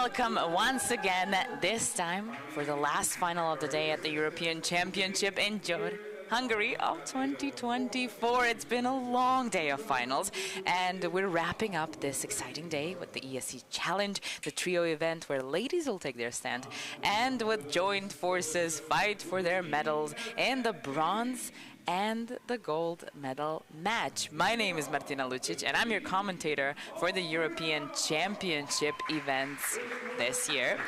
welcome once again, this time for the last final of the day at the European Championship in Győr, Hungary of 2024. It's been a long day of finals, and we're wrapping up this exciting day with the ESC Challenge, the trio event where ladies will take their stand and with joint forces fight for their medals in the bronze and the gold medal match. My name is Martina Lucic, and I'm your commentator for the European Championship events this year.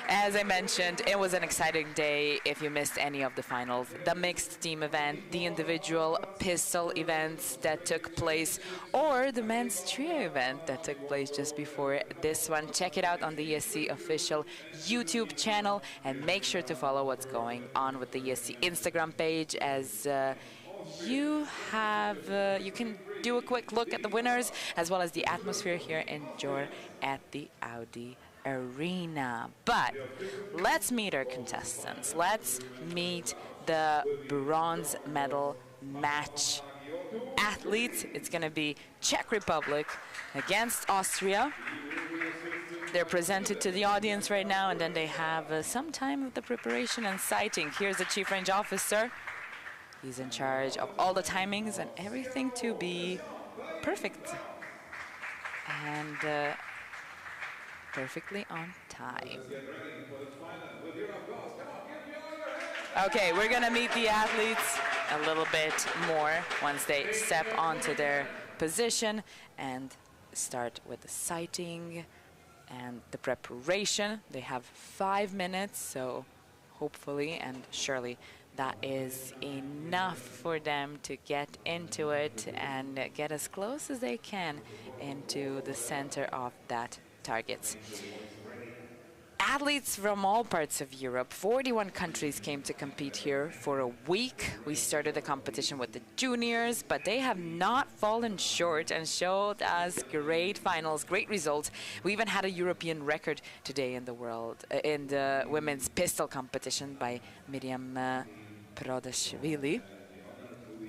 As I mentioned, it was an exciting day if you missed any of the finals. The mixed team event, the individual pistol events that took place, or the men's trio event that took place just before this one. Check it out on the ESC official YouTube channel, and make sure to follow what's going on with the ESC Instagram page, as you can do a quick look at the winners as well as the atmosphere here in Győr at the Audi Arena. But let's meet our contestants. Let's meet the bronze medal match athletes. It's going to be Czech Republic against Austria. They're presented to the audience right now, and then they have some time with the preparation and sighting. Here's the Chief Range Officer. He's in charge of all the timings and everything to be perfect and perfectly on time. Okay, we're gonna meet the athletes a little bit more once they step onto their position and start with the sighting and the preparation. They have 5 minutes, so hopefully and surely that is enough for them to get into it and get as close as they can into the center of that target. Athletes from all parts of Europe, 41 countries came to compete here for a week. We started the competition with the juniors, but they have not fallen short and showed us great finals, great results. We even had a European record today in the world, in the women's pistol competition by Miriam Prodashvili.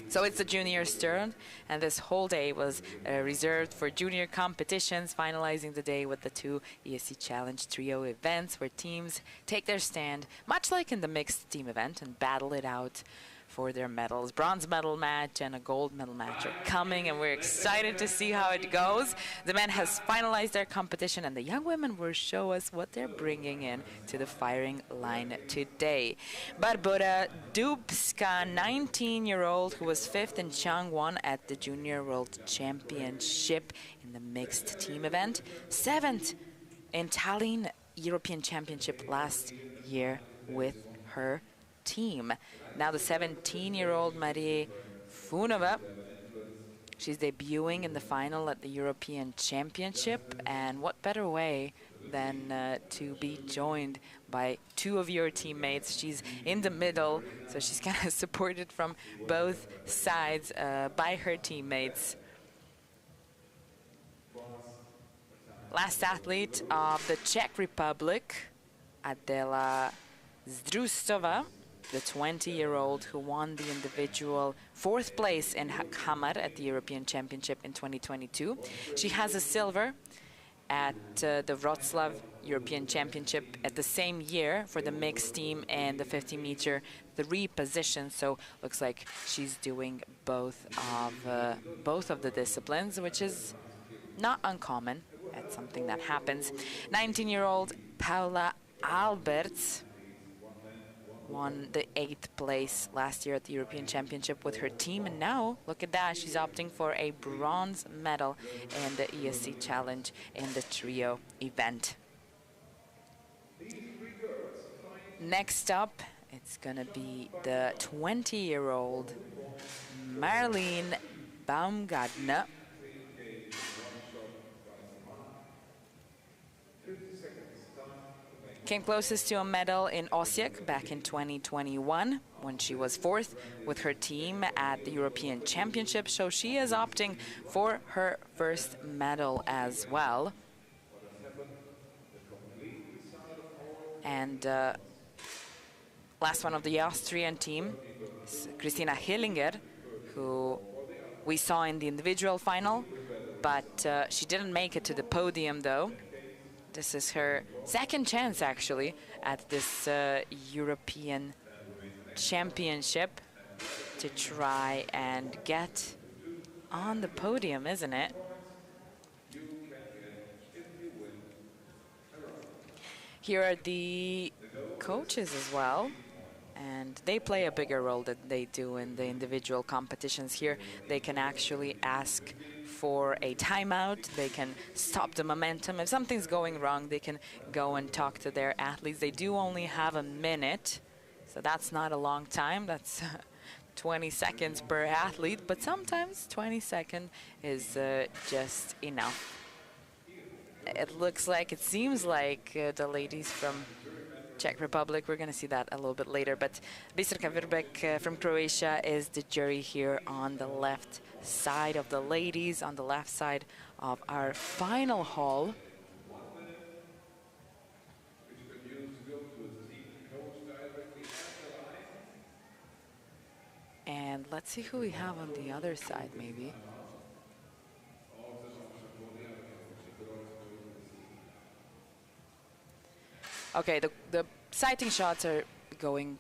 So it's the juniors' turn, and this whole day was reserved for junior competitions, finalizing the day with the 2 ESC Challenge trio events where teams take their stand, much like in the mixed team event, and battle it out for their medals. Bronze medal match and a gold medal match are coming, and we're excited to see how it goes. The men has finalized their competition, and the young women will show us what they're bringing in to the firing line today. Barbora Dubska, 19-year-old, who was 5th in Changwon at the Junior World Championship in the mixed team event, 7th in Tallinn European Championship last year with her team. Now the 17-year-old Marie Funova, she's debuting in the final at the European Championship, and what better way than to be joined by 2 of your teammates. She's in the middle, so she's kind of supported from both sides by her teammates. Last athlete of the Czech Republic, Adela Zdrusova, the 20-year-old who won the individual 4th place in Hamar at the European Championship in 2022. She has a silver at the Wrocław European Championship at the same year for the mixed team and the 50-meter 3 position. So looks like she's doing both of the disciplines, which is not uncommon. That's something that happens. 19-year-old Paula Alberts won the 8th place last year at the European Championship with her team, and now look at that, she's opting for a bronze medal in the ESC Challenge in the trio event. Next up, it's gonna be the 20-year-old Marlene Baumgartner. Came closest to a medal in Osijek back in 2021 when she was 4th with her team at the European Championship, so she is opting for her first medal as well. And last one of the Austrian team is Christina Hillinger, who we saw in the individual final, but she didn't make it to the podium though. This is her second chance, actually, at this European Championship to try and get on the podium, isn't it? Here are the coaches as well, and they play a bigger role than they do in the individual competitions. Here they can actually ask for a timeout, they can stop the momentum. If something's going wrong, they can go and talk to their athletes. They do only have a minute, so that's not a long time. That's 20 seconds per athlete, but sometimes 20 seconds is just enough. It seems like the ladies from Czech Republic, we're going to see that a little bit later, but Biserka Virbek from Croatia is the jury here on the left side of the ladies, on the left side of our final hall. And let's see who we have on the other side, maybe. Okay, the sighting shots are going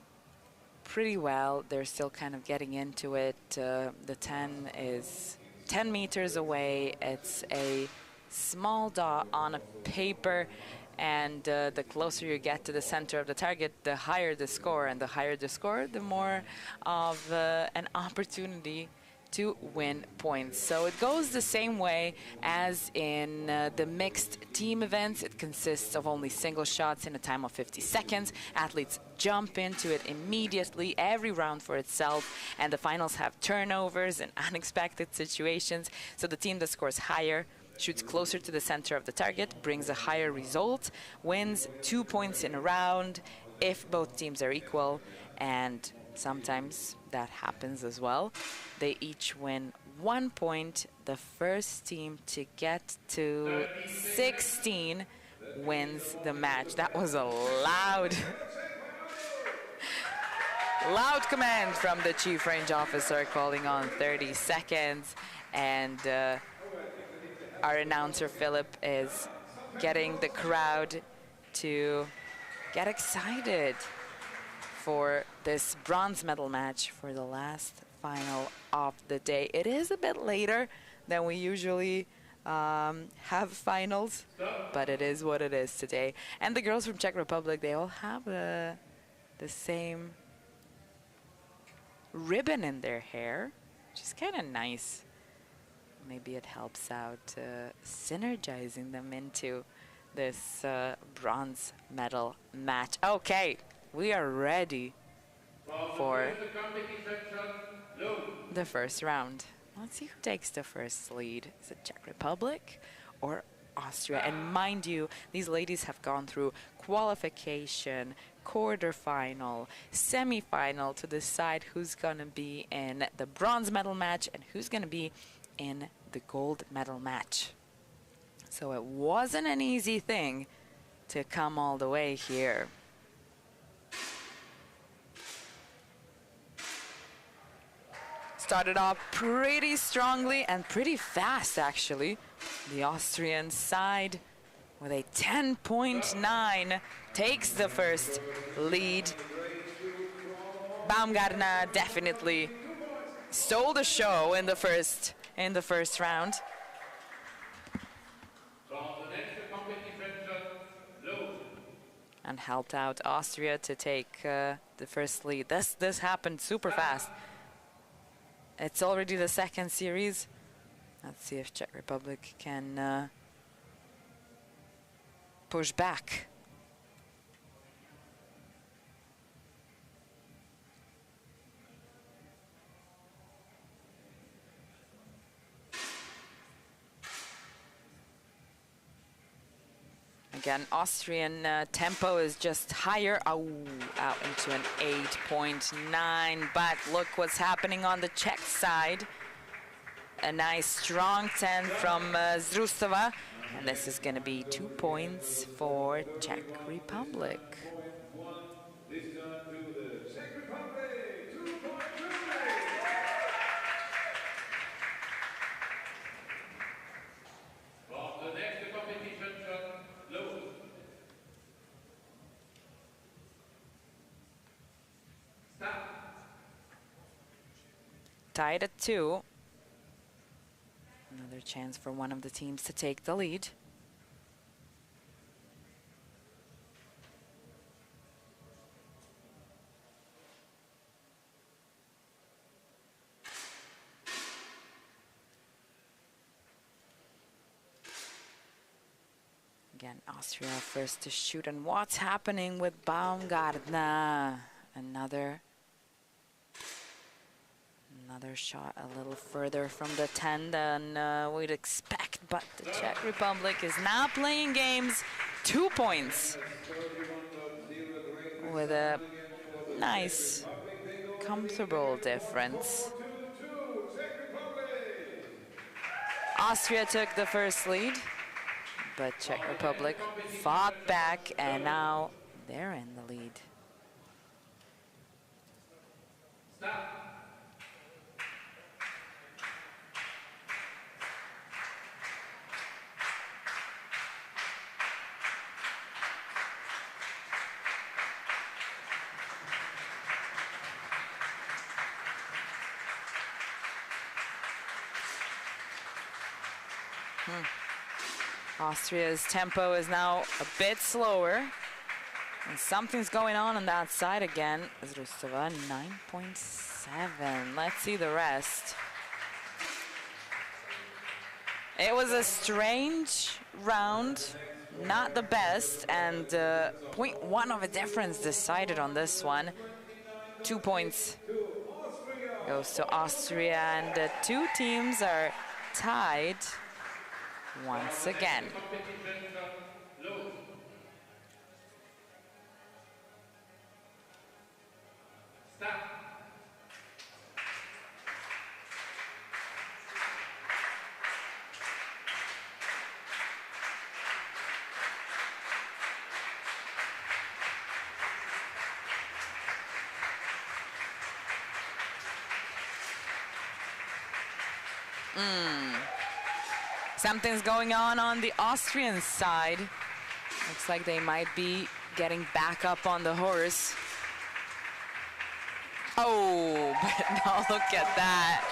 pretty well. They're still kind of getting into it. The 10 is 10 meters away. It's a small dot on a paper, and the closer you get to the center of the target, the higher the score, and the higher the score, the more of an opportunity to win points. So it goes the same way as in the mixed team events. It consists of only single shots in a time of 50 seconds. Athletes jump into it immediately, every round for itself, and the finals have turnovers and unexpected situations. So the team that scores higher, shoots closer to the center of the target, brings a higher result, wins 2 points in a round if both teams are equal, and sometimes that happens as well. They each win 1 point. The first team to get to 16 wins the match. That was a loud command from the chief range officer calling on 30 seconds. And our announcer, Philip, is getting the crowd to get excited for this bronze medal match for the last final of the day. It is a bit later than we usually have finals, but it is what it is today. And the girls from Czech Republic, they all have the same ribbon in their hair, which is kind of nice. Maybe it helps out synergizing them into this bronze medal match. Okay, we are ready for the first round. Let's see who takes the first lead. Is it Czech Republic or Austria? And mind you, these ladies have gone through qualification, quarterfinal, semifinal to decide who's going to be in the bronze medal match and who's going to be in the gold medal match. So it wasn't an easy thing to come all the way here. Started off pretty strongly and pretty fast, actually. The Austrian side with a 10.9 takes the first lead. Baumgartner definitely stole the show in the first round. And helped out Austria to take the first lead. This happened super fast. It's already the second series. Let's see if Czech Republic can push back. Again, Austrian tempo is just higher. Oh, out into an 8.9. But look what's happening on the Czech side. A nice strong 10 from Zrustova. And this is going to be 2 points for Czech Republic. tied at 2. Another chance for one of the teams to take the lead. Again, Austria first to shoot, and what's happening with Baumgartner? Another shot a little further from the 10 than we'd expect, but the Czech Republic is now playing games. 2 points with a nice, comfortable difference. Austria took the first lead, but Czech Republic fought back, and now they're in the lead. Austria's tempo is now a bit slower, and something's going on that side again. Zrustova 9.7. Let's see the rest. It was a strange round, not the best, and 0.1 of a difference decided on this one. 2 points goes to Austria, and the two teams are tied once again. Something's going on the Austrian side. Looks like they might be getting back up on the horse. Oh, but no, look at that.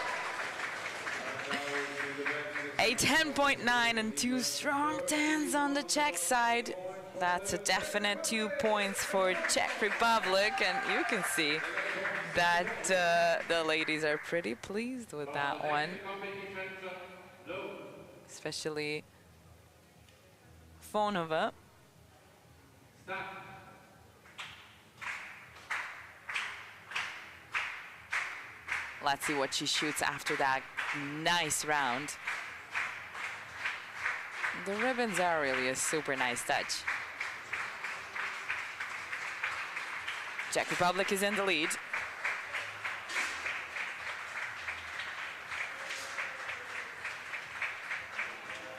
A 10.9 and 2 strong 10s on the Czech side. That's a definite 2 points for Czech Republic, and you can see that the ladies are pretty pleased with that one. Especially Fonova. Let's see what she shoots after that nice round. The ribbons are really a super nice touch. Czech Republic is in the lead.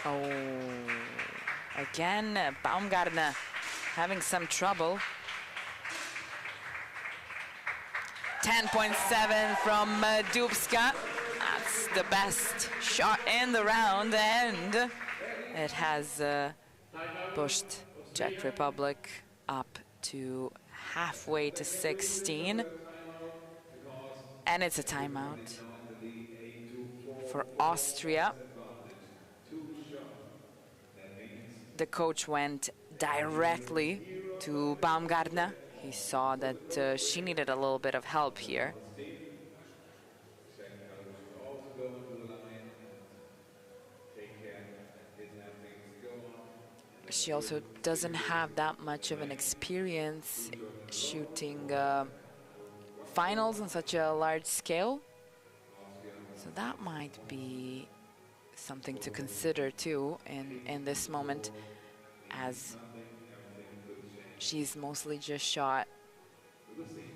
Oh, again, Baumgartner having some trouble. 10.7 from Dubska. That's the best shot in the round, and it has pushed Czech Republic up to halfway to 16. And it's a timeout for Austria. The coach went directly to Baumgartner. He saw that she needed a little bit of help here. She also doesn't have that much of an experience shooting finals on such a large scale. So that might be something to consider too in this moment, as she's mostly just shot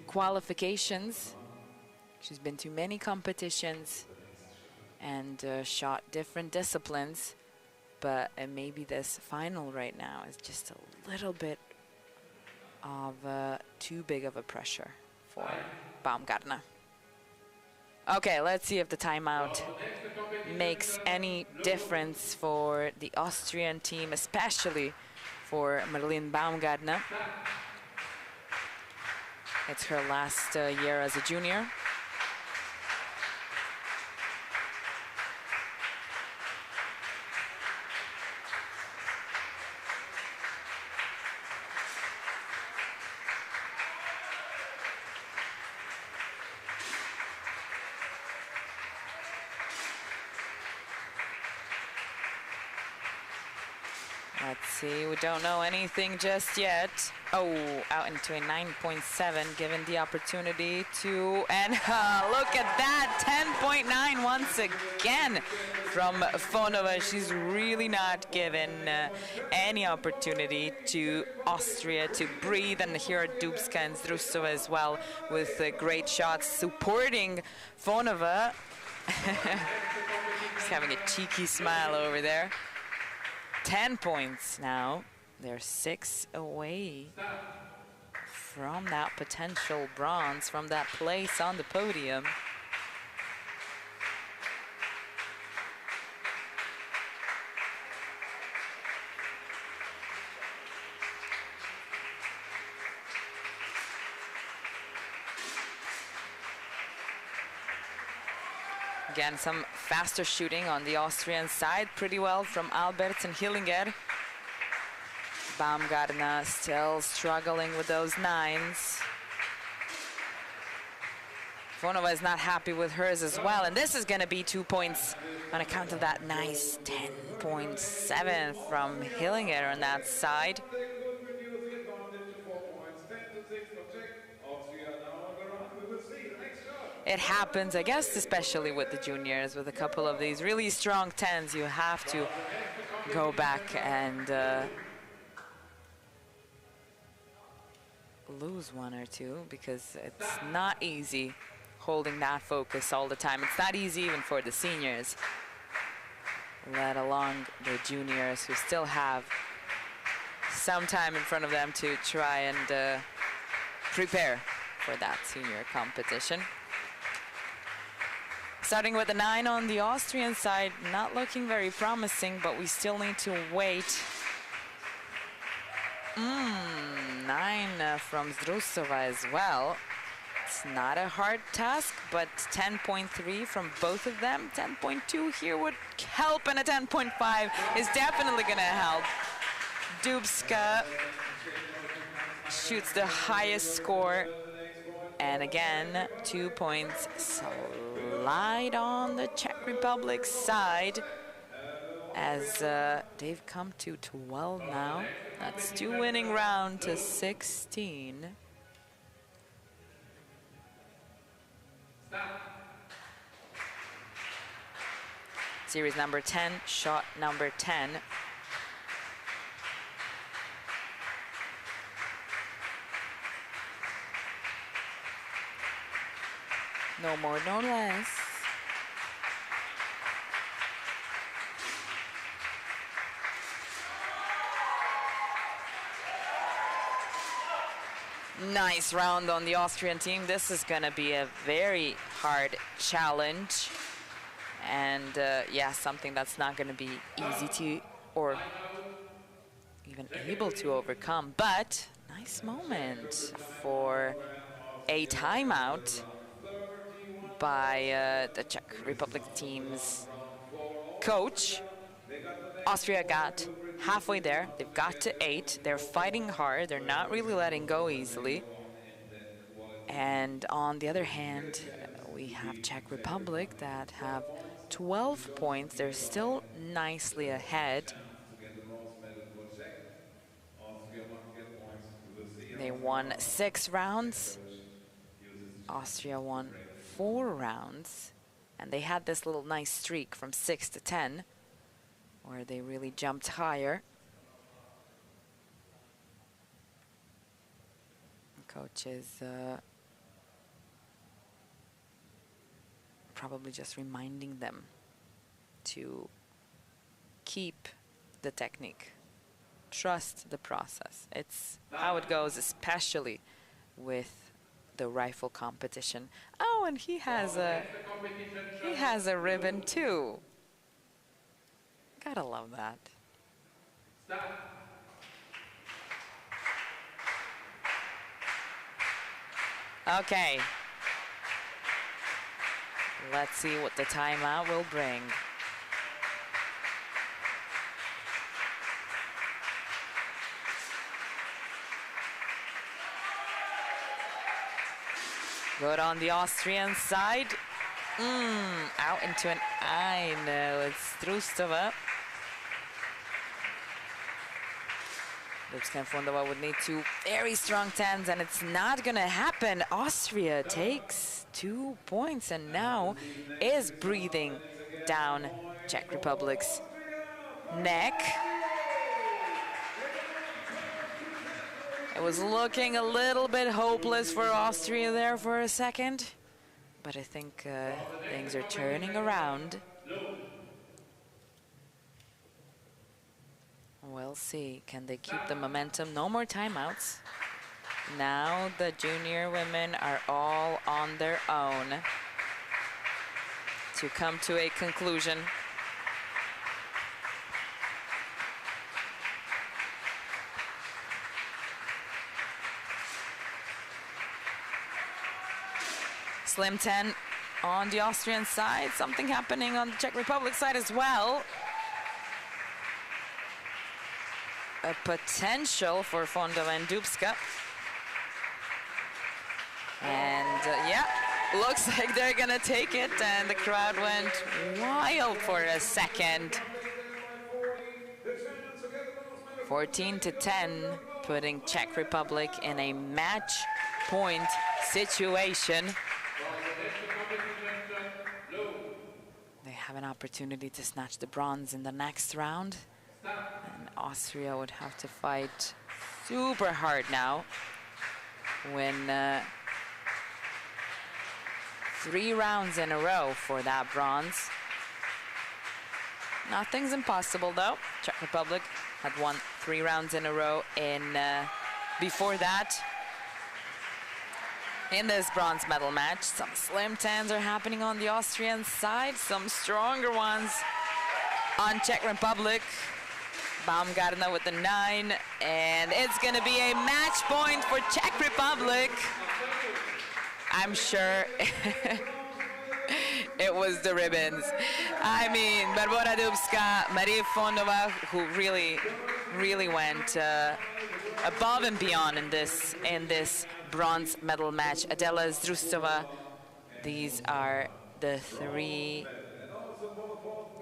qualifications. She's been to many competitions and shot different disciplines, but maybe this final right now is just a little bit of too big of a pressure for Baumgartner. Okay, let's see if the timeout makes any difference for the Austrian team, especially for Marlene Baumgartner. It's her last year as a junior. Let's see, we don't know anything just yet. Oh, out into a 9.7, given the opportunity to, and look at that, 10.9 once again from Fonova. She's really not given any opportunity to Austria to breathe, and here are Dubska and Zdrusova as well with great shots supporting Fonova. She's having a cheeky smile over there. 10 points now. They're 6 away from that potential bronze, from that place on the podium. Again, some faster shooting on the Austrian side, pretty well from Alberts and Hillinger. Baumgartner still struggling with those 9s. Fonova is not happy with hers as well, and this is going to be 2 points on account of that nice 10.7 from Hillinger on that side. It happens, I guess, especially with the juniors, with a couple of these really strong 10s. You have to go back and lose 1 or 2, because it's not easy holding that focus all the time. It's not easy even for the seniors, let alone the juniors, who still have some time in front of them to try and prepare for that senior competition. Starting with the 9 on the Austrian side, not looking very promising, but we still need to wait. 9 from Zdrusova as well. It's not a hard task, but 10.3 from both of them. 10.2 here would help, and a 10.5 is definitely going to help. Dubska shoots the highest score. And again, 2 points slide on the Czech Republic side, as they've come to 12 now. That's 2 winning round to 16. Series number 10, shot number 10. No more, no less. Nice round on the Austrian team. This is going to be a very hard challenge. And yeah, something that's not going to be easy to, or even able to overcome. But nice moment for a timeout by the Czech Republic team's coach. Austria got halfway there. They've got to 8. They're fighting hard. They're not really letting go easily. And on the other hand, we have Czech Republic that have 12 points. They're still nicely ahead. They won 6 rounds. Austria won 4 rounds. And they had this little nice streak from 6 to 10, where they really jumped higher. The coach is probably just reminding them to keep the technique, trust the process. It's how it goes, especially with the rifle competition. Oh, and he has a ribbon too. Gotta love that. Okay. Let's see what the timeout will bring. Good on the Austrian side. Out into an I know. It's Strustova. Lipska and Fondova would need two very strong tens, and it's not going to happen. Austria takes 2 points and now is breathing down Czech Republic's neck. It was looking a little bit hopeless for Austria there for a second, but I think things are turning around. We'll see. Can they keep the momentum? No more timeouts. Now the junior women are all on their own to come to a conclusion. Slim 10 on the Austrian side. Something happening on the Czech Republic side as well. A potential for Fondova and Dubska. And yeah, looks like they're gonna take it, and the crowd went wild for a second. 14-10, putting Czech Republic in a match point situation. They have an opportunity to snatch the bronze in the next round. And Austria would have to fight super hard now. Win 3 rounds in a row for that bronze. Nothing's impossible though. Czech Republic had won 3 rounds in a row in before that. In this bronze medal match, some slim tens are happening on the Austrian side, some stronger ones on Czech Republic. Baumgartner with the 9, and it's going to be a match point for Czech Republic. I'm sure it was the ribbons. I mean, Barbora Dubska, Marie Fondova, who really went above and beyond in this bronze medal match. Adela Zdrustova. These are the 3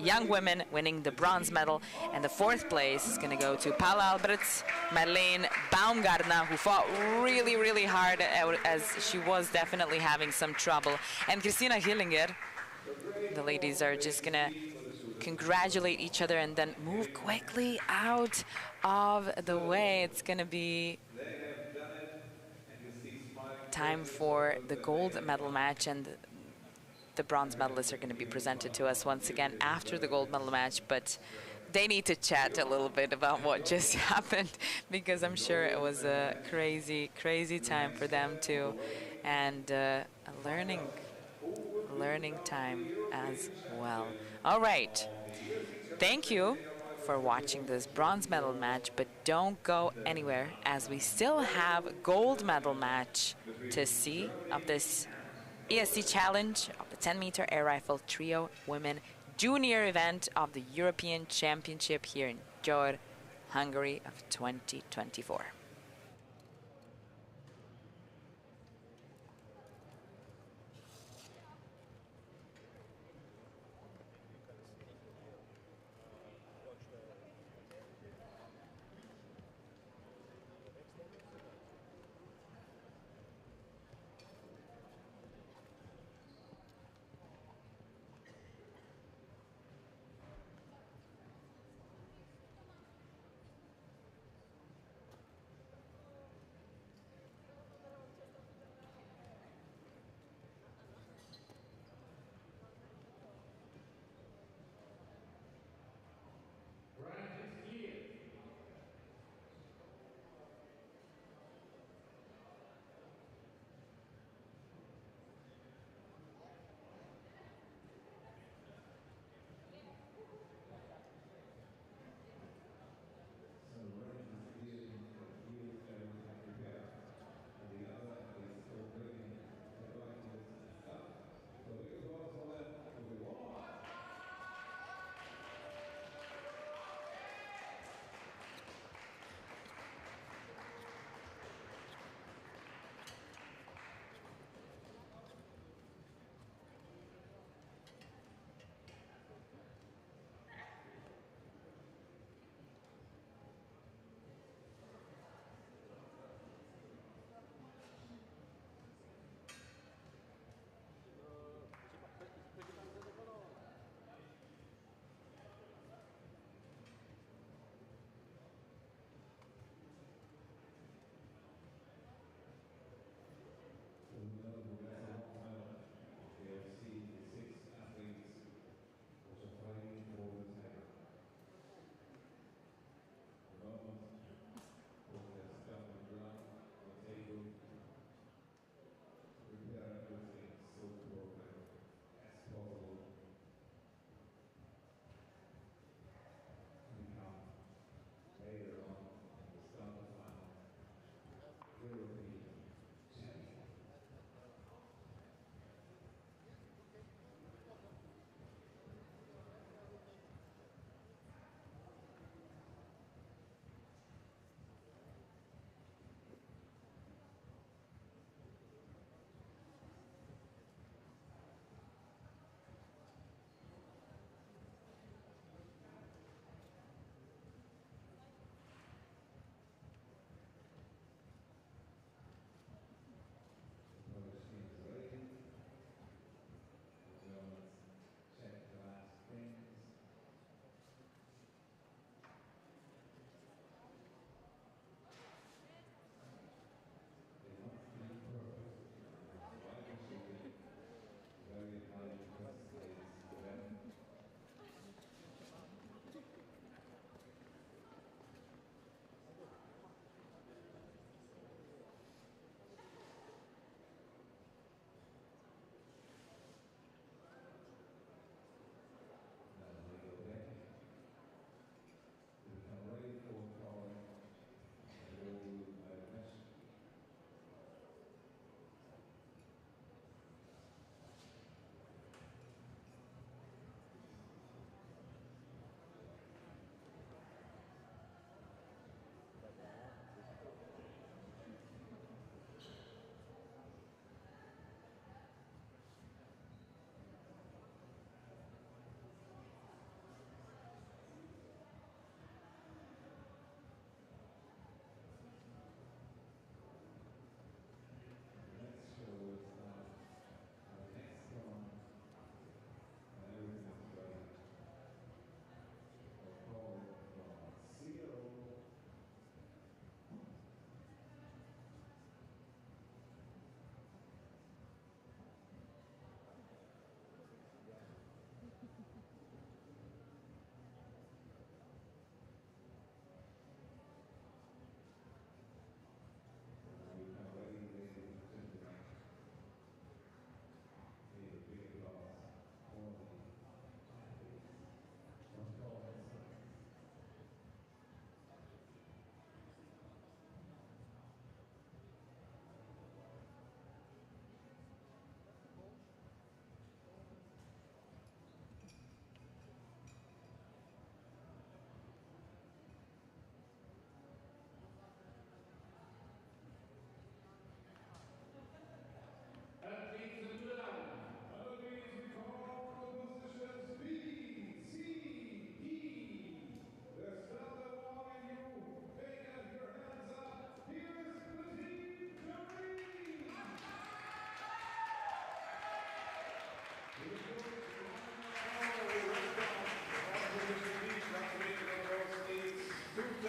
young women winning the bronze medal, and the 4th place is going to go to Paula Alberts, Marlene Baumgartner, who fought really hard as she was definitely having some trouble, and Kristina Hillinger. The ladies are just going to congratulate each other and then move quickly out of the way. It's going to be time for the gold medal match, and the bronze medalists are going to be presented to us once again after the gold medal match, but they need to chat a little bit about what just happened, because I'm sure it was a crazy time for them too, and a learning time as well. All right, thank you for watching this bronze medal match, but don't go anywhere, as we still have a gold medal match to see of this ESC Challenge of the 10-meter air rifle trio women junior event of the European Championship here in Győr, Hungary of 2024.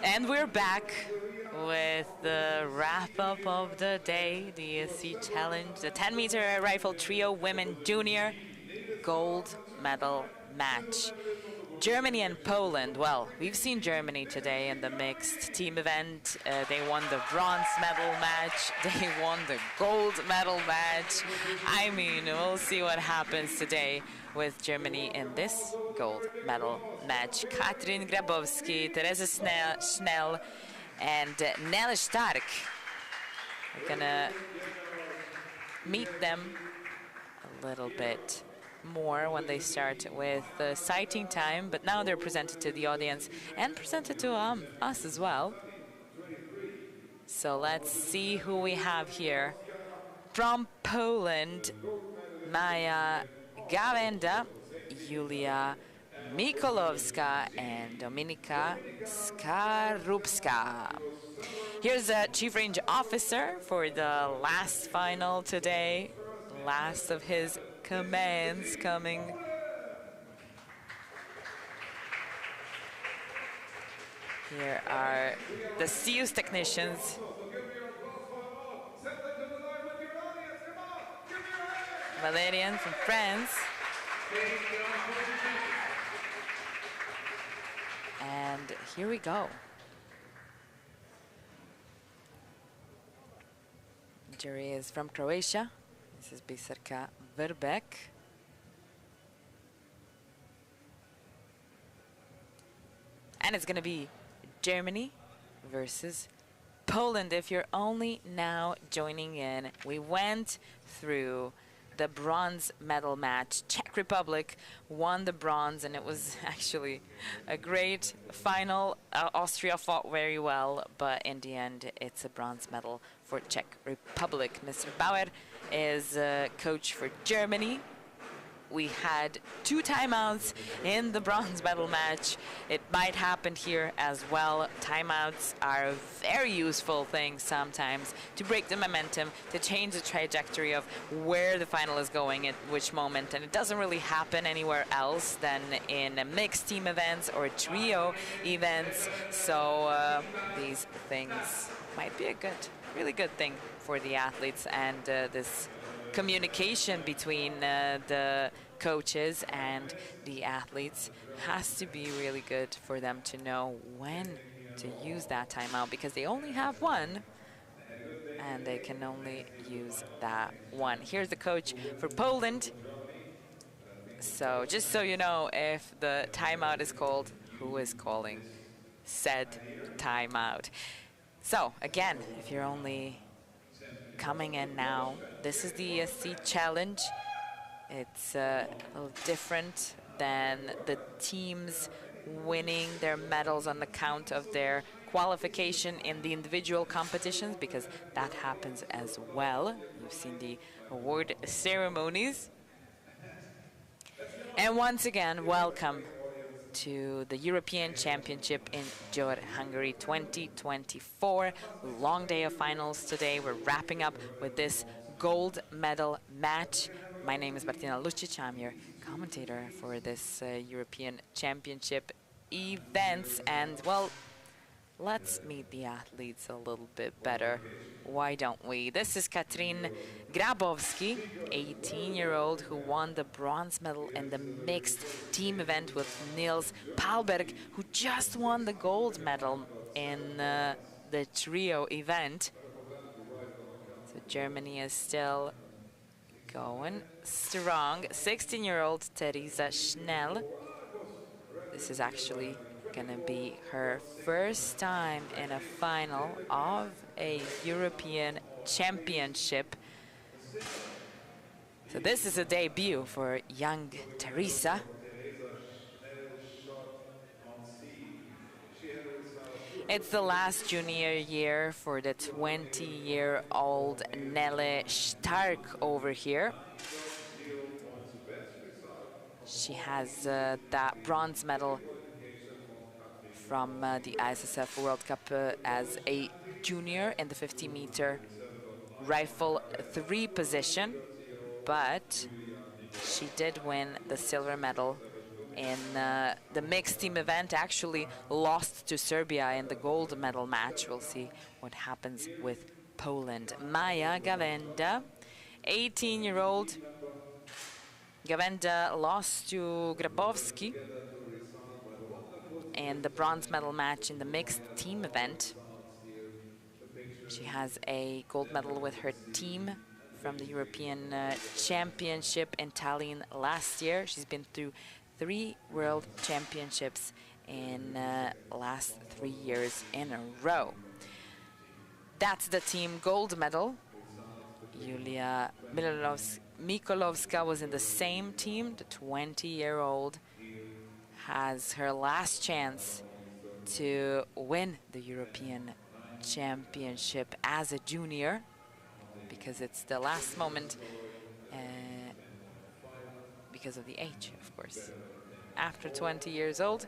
And we're back with the wrap-up of the day, the ESC Challenge, the 10-meter rifle trio women junior gold medal match. Germany and Poland. Well, we've seen Germany today in the mixed team event. They won the bronze medal match. They won the gold medal match. I mean, we'll see what happens today with Germany in this gold medal match. Katrin Grabowski, Teresa Schnell, and Nelle Stark. We're gonna meet them a little bit more when they start with the sighting time, but now they're presented to the audience and presented to us as well. So let's see who we have here. From Poland, Maja Gawenda, Julia Mikolowska, and Dominika Skarupska. Here's the Chief Range Officer for the last final today. Last of his commands coming. Here are the CU's technicians. Valerian from France. And here we go. Jury is from Croatia. This is Biserka Verbek. And it's going to be Germany versus Poland. If you're only now joining in, we went through the bronze medal match. Czech Republic won the bronze, and it was actually a great final. Austria fought very well, but in the end, it's a bronze medal for Czech Republic. Mr. Bauer is coach for Germany. We had 2 timeouts in the bronze medal match. It might happen here as well. Timeouts are a very useful thing sometimes to break the momentum, to change the trajectory of where the final is going at which moment. And it doesn't really happen anywhere else than in mixed team events or trio events. So these things might be a really good thing for the athletes, and this communication between the coaches and the athletes has to be really good for them to know when to use that timeout, because they only have one and they can only use that one. Here's the coach for Poland. So just so you know, if the timeout is called, who is calling said timeout. So again, if you're only coming in now, this is the ESC Challenge. It's a little different than the teams winning their medals on the count of their qualification in the individual competitions, because that happens as well. You've seen the award ceremonies. And once again, welcome to the European Championship in Győr, Hungary 2024. Long day of finals today. We're wrapping up with this gold medal match. My name is Martina Lucic. I'm your commentator for this European Championship events. And, well, let's meet the athletes a little bit better. Why don't we? This is Katrin Grabowski, 18-year-old who won the bronze medal in the mixed team event with Niels Palberg, who just won the gold medal in the trio event. So Germany is still going strong. 16-year-old Teresa Schnell. This is actually gonna be her first time in a final of a European Championship. So this is a debut for young Teresa. It's the last junior year for the 20-year-old Nelle Stark over here. She has that bronze medal from the ISSF World Cup as a junior in the 50-meter rifle 3 position, but she did win the silver medal in the mixed team event, actually lost to Serbia in the gold medal match. We'll see what happens with Poland. Maja Gawenda, 18-year-old. Gawenda lost to Grabowski in the bronze medal match in the mixed team event. She has a gold medal with her team from the European Championship in Tallinn last year. She's been through 3 World Championships in last 3 years in a row. That's the team gold medal. Julia Mikolovska was in the same team. The 20-year-old has her last chance to win the European Championship as a junior, because it's the last moment because of the age, of course. After 20 years old,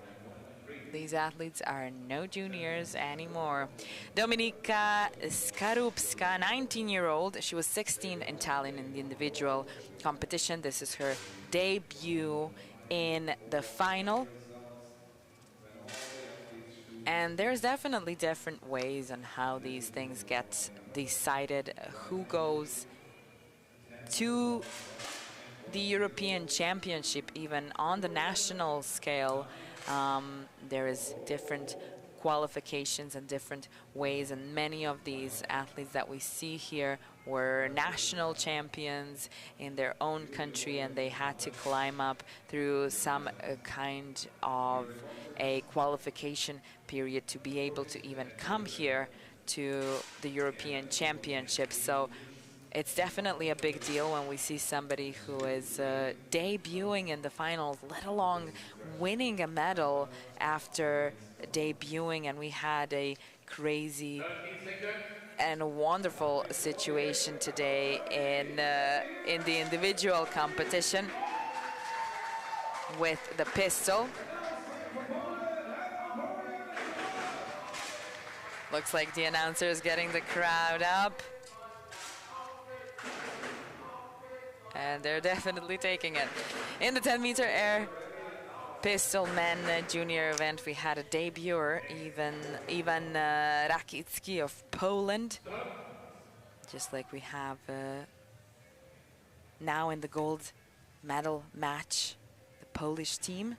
these athletes are no juniors anymore. Dominika Skarupska, 19-year-old. She was 16 in Tallinn in the individual competition. This is her debut in the final. And there's definitely different ways on how these things get decided, who goes to the European Championship, even on the national scale. There is different qualifications and different ways, and many of these athletes that we see here were national champions in their own country, and they had to climb up through some kind of a qualification period to be able to even come here to the European Championship. So it's definitely a big deal when we see somebody who is debuting in the finals, let alone winning a medal after debuting. And we had a crazy and a wonderful situation today in the individual competition with the pistol. Looks like the announcer is getting the crowd up. And they're definitely taking it. In the 10-meter air pistol men junior event, we had a debuter, Ivan Rakicki of Poland. Just like we have now in the gold medal match, the Polish team.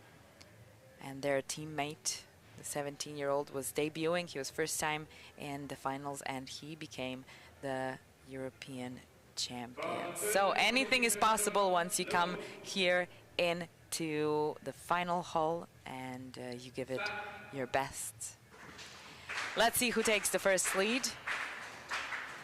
And their teammate, the 17-year-old, was debuting. He was first time in the finals, and he became the European champion. So anything is possible once you come here into the final hall and you give it your best. Let's see who takes the first lead.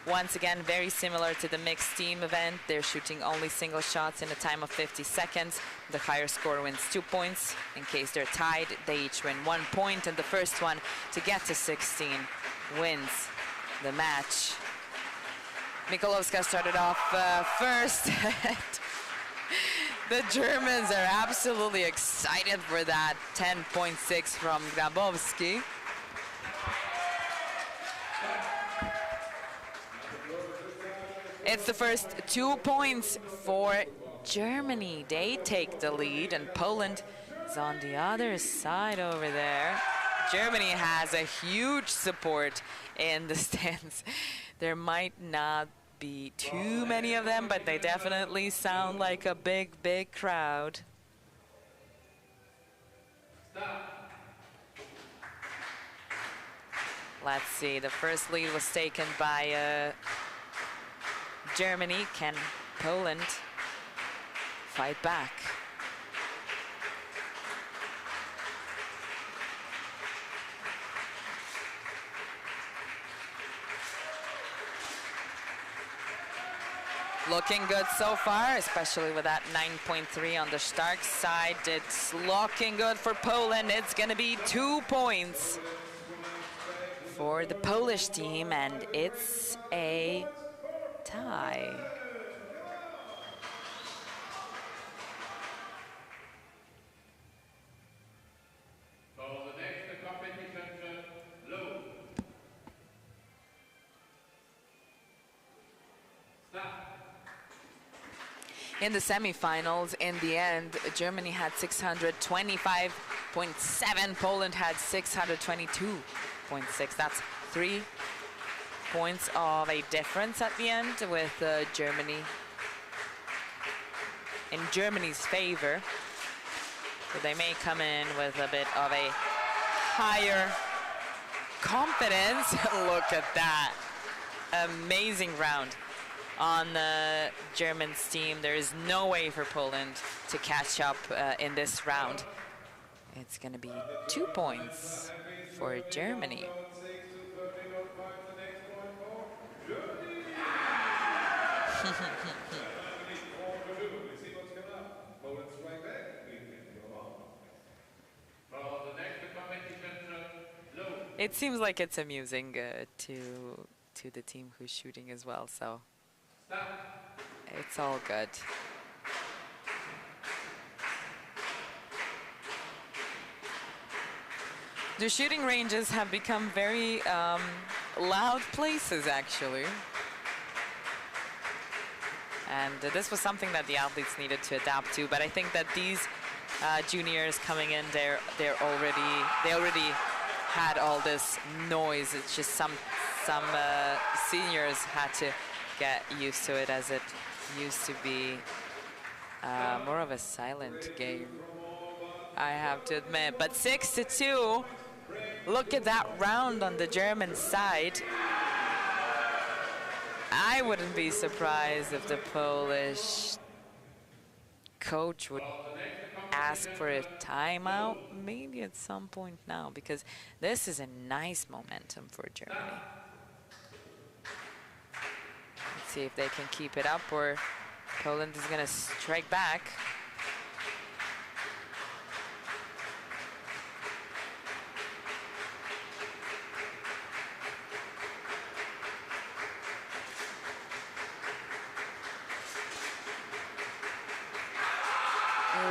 Once again, very similar to the mixed team event. They're shooting only single shots in a time of 50 seconds. The higher score wins 2 points. In case they're tied, they each win 1 point, and the first one to get to 16 wins the match. Mikolovska started off first. The Germans are absolutely excited for that 10.6 from Grabowski. It's the first 2 points for Germany. They take the lead, and Poland is on the other side over there. Germany has a huge support in the stands. There might not be too many of them, but they definitely sound like a big, big crowd. Let's see, the first lead was taken by Germany. Can Poland fight back? Looking good so far, especially with that 9.3 on the Stark side. It's looking good for Poland. It's going to be 2 points for the Polish team, and it's a tie. in the semifinals. In the end, Germany had 625.7, Poland had 622.6. That's 3 points of a difference at the end, with Germany in Germany's favor. So they may come in with a bit of a higher confidence. Look at that. Amazing round on the Germans team. There is no way for Poland to catch up in this round. It's going to be 2 points for Germany. It seems like it's amusing to the team who's shooting as well, so it's all good. The shooting ranges have become very loud places, actually. And this was something that the athletes needed to adapt to, but I think that these juniors coming in, they already had all this noise. It's just some seniors had to get used to it, as it used to be more of a silent game, I have to admit. But 6-2, look at that round on the German side. I wouldn't be surprised if the Polish coach would ask for a timeout maybe at some point now, because this is a nice momentum for Germany. Let's see if they can keep it up, or Poland is going to strike back.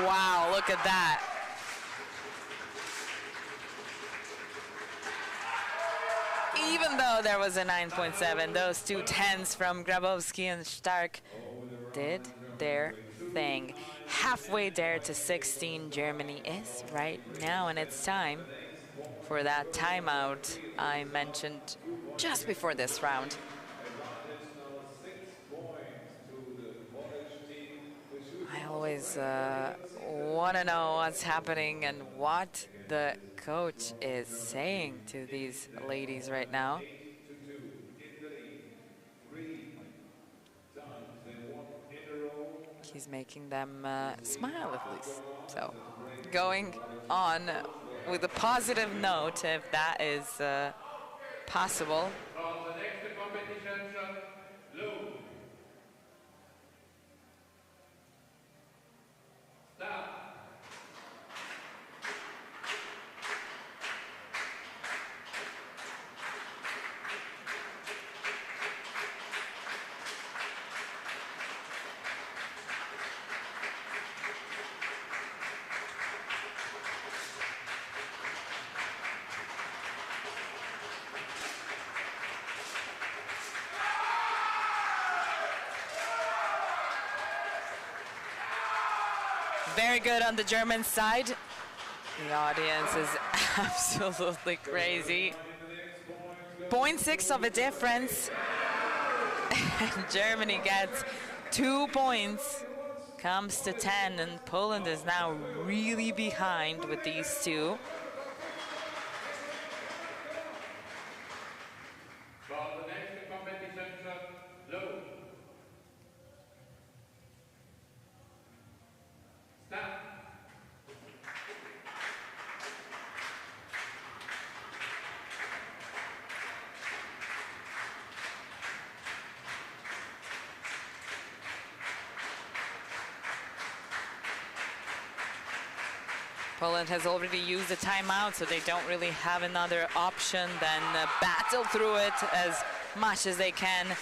Wow, look at that. Even though there was a 9.7, those 2 10s from Grabowski and Stark did their thing. Halfway there to 16, Germany is right now, and it's time for that timeout I mentioned just before this round. I always want to know what's happening and what the coach is saying to these ladies right now. He's making them smile at least. So going on with a positive note, if that is possible. Very good on the German side. The audience is absolutely crazy. 0.6 of a difference. And Germany gets 2 points. Comes to 10, and Poland is now really behind with these two. Poland has already used a timeout, so they don't really have another option than battle through it as much as they can.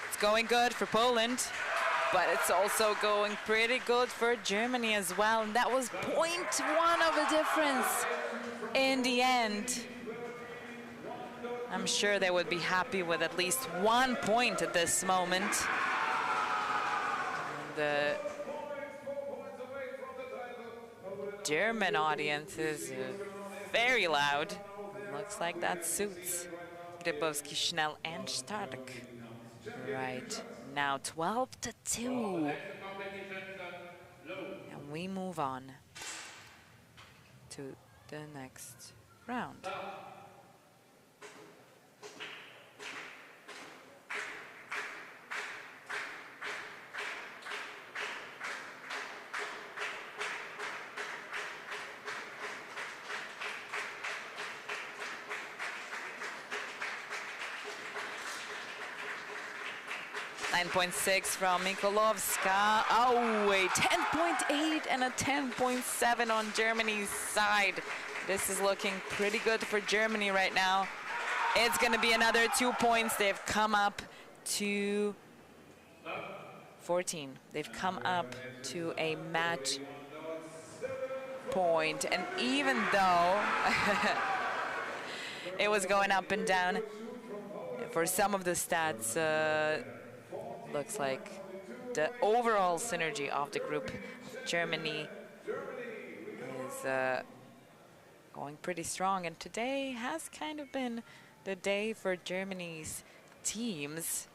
It's going good for Poland, but it's also going pretty good for Germany as well. And that was 0.1 of a difference in the end. I'm sure they would be happy with at least 1 point at this moment. the German audience is very loud. Looks like that suits Grybowski, Schnell, and Stark. Right now, 12-2. And we move on to the next round. 9.6 from Mikolovska. Oh, a 10.8 and a 10.7 on Germany's side. This is looking pretty good for Germany right now. It's going to be another 2 points. They've come up to 14. They've come up to a match point. And even though it was going up and down, for some of the stats, looks like the overall synergy of the group of Germany is going pretty strong. And today has kind of been the day for Germany's teams.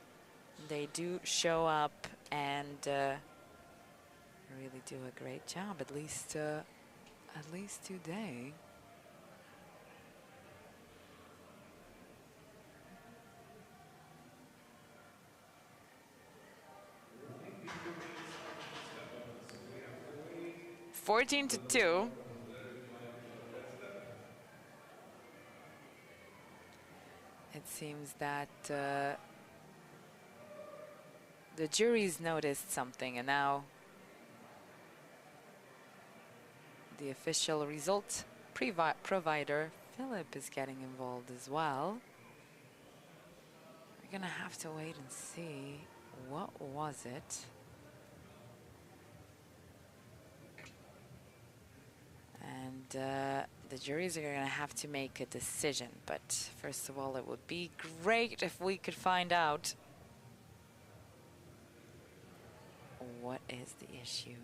They do show up and really do a great job, at least today. Fourteen to 2. It seems that the jury's noticed something, and now the official result provider, Philip, is getting involved as well. We're gonna have to wait and see. What was it? And the juries are going to have to make a decision. But first of all, it would be great if we could find out what is the issue.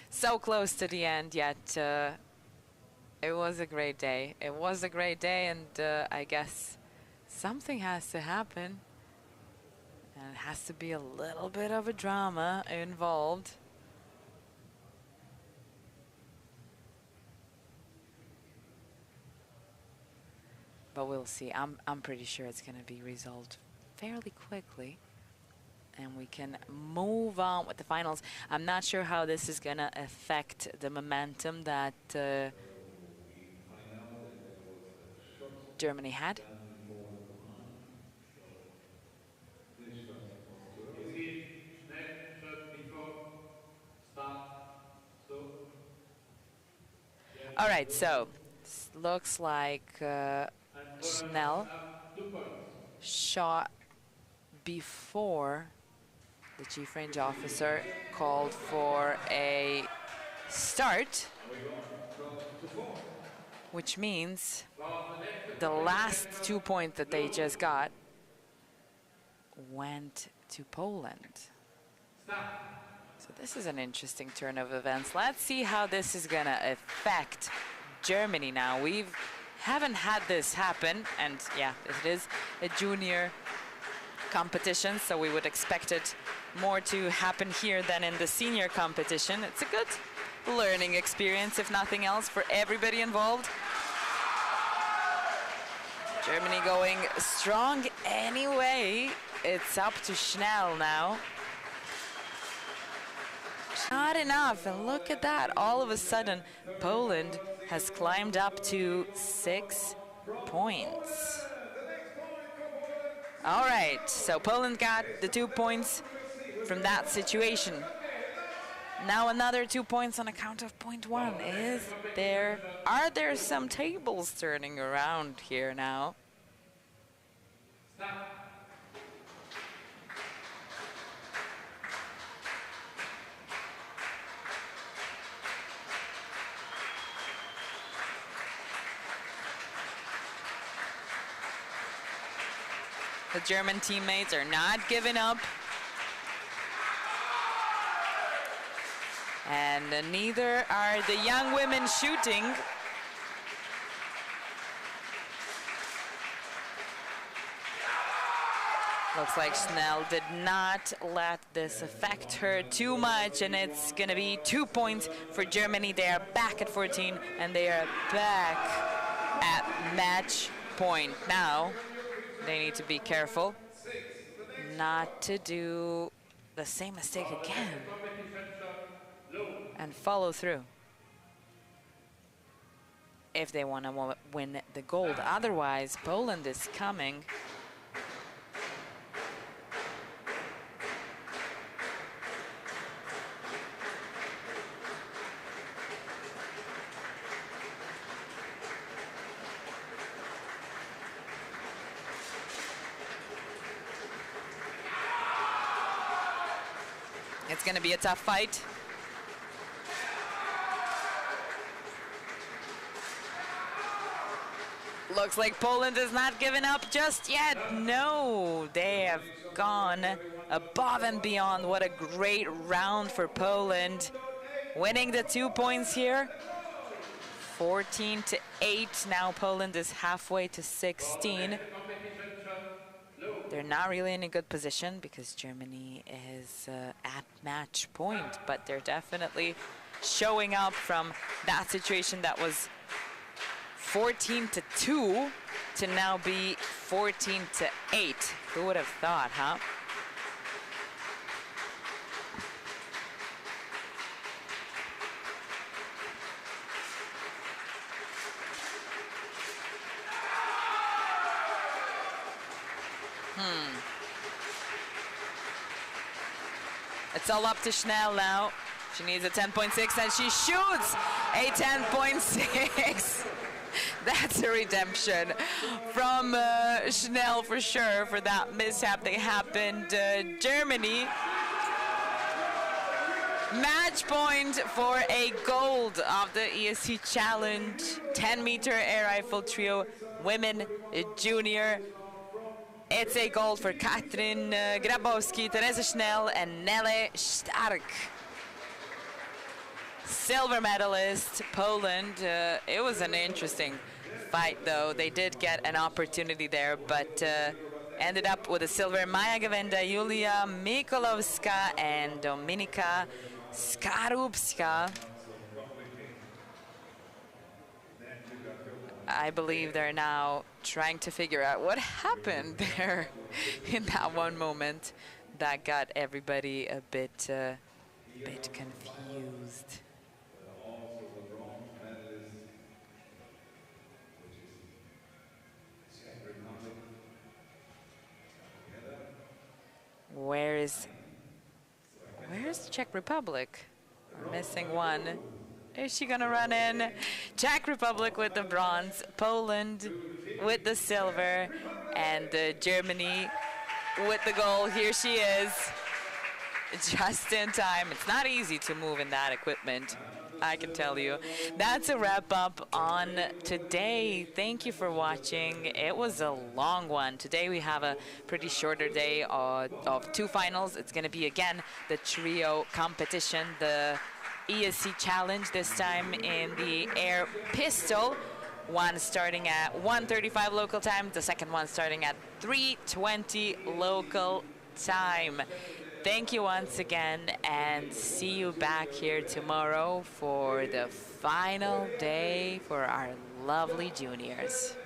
So close to the end, yet it was a great day. It was a great day, and I guess something has to happen. And it has to be a little bit of a drama involved. But we'll see. I'm pretty sure it's going to be resolved fairly quickly. And we can move on with the finals. I'm not sure how this is going to affect the momentum that Germany had. All right, so looks like Schnell shot before the chief range officer called for a start, which means the last 2 points that they just got went to Poland. So this is an interesting turn of events. Let's see how this is gonna affect Germany now. We haven't had this happen, and yeah, it is a junior competition, so we would expect it more to happen here than in the senior competition. It's a good learning experience, if nothing else, for everybody involved. Germany going strong anyway. It's up to Schnell now. Not enough, and look at that. All of a sudden, Poland has climbed up to 6 points. All right, so Poland got the 2 points from that situation. Now another 2 points on account of point 1. Are there some tables turning around here now? The German teammates are not giving up. And neither are the young women shooting. Looks like Schnell did not let this affect her too much, and it's gonna be 2 points for Germany. They are back at 14, and they are back at match point. Now, they need to be careful not to do the same mistake again and follow through if they want to win the gold. Otherwise, Poland is coming. It's going to be a tough fight. Looks like Poland is not giving up just yet. No, they have gone above and beyond. What a great round for Poland. Winning the 2 points here. 14-8. Now Poland is halfway to 16. They're not really in a good position because Germany is at match point, but they're definitely showing up from that situation that was 14-2 to now be 14-8. Who would have thought, huh? It's all up to Schnell now. She needs a 10.6 and she shoots a 10.6. That's a redemption from Schnell for sure for that mishap that happened. Germany, match point for a gold of the ESC Challenge 10-meter air rifle trio women junior. It's a gold for Katrin Grabowski, Teresa Schnell, and Nele Stark. Silver medalist, Poland. It was an interesting fight, though. They did get an opportunity there, but ended up with a silver. Maja Gawenda, Julia Mikolowska, and Dominika Skarupska. I believe they're now trying to figure out what happened there in that one moment that got everybody a bit confused. Where's the Czech Republic? We're missing one. Is she gonna run in? Czech Republic with the bronze, Poland with the silver, and Germany with the gold. Here she is, just in time. It's not easy to move in that equipment, I can tell you. That's a wrap up on today. Thank you for watching. It was a long one. Today we have a pretty shorter day of 2 finals. It's gonna be again the trio competition, the ESC Challenge, this time in the air pistol. One starting at 1:35 local time, the second one starting at 3:20 local time. Thank you once again, and see you back here tomorrow for the final day for our lovely juniors.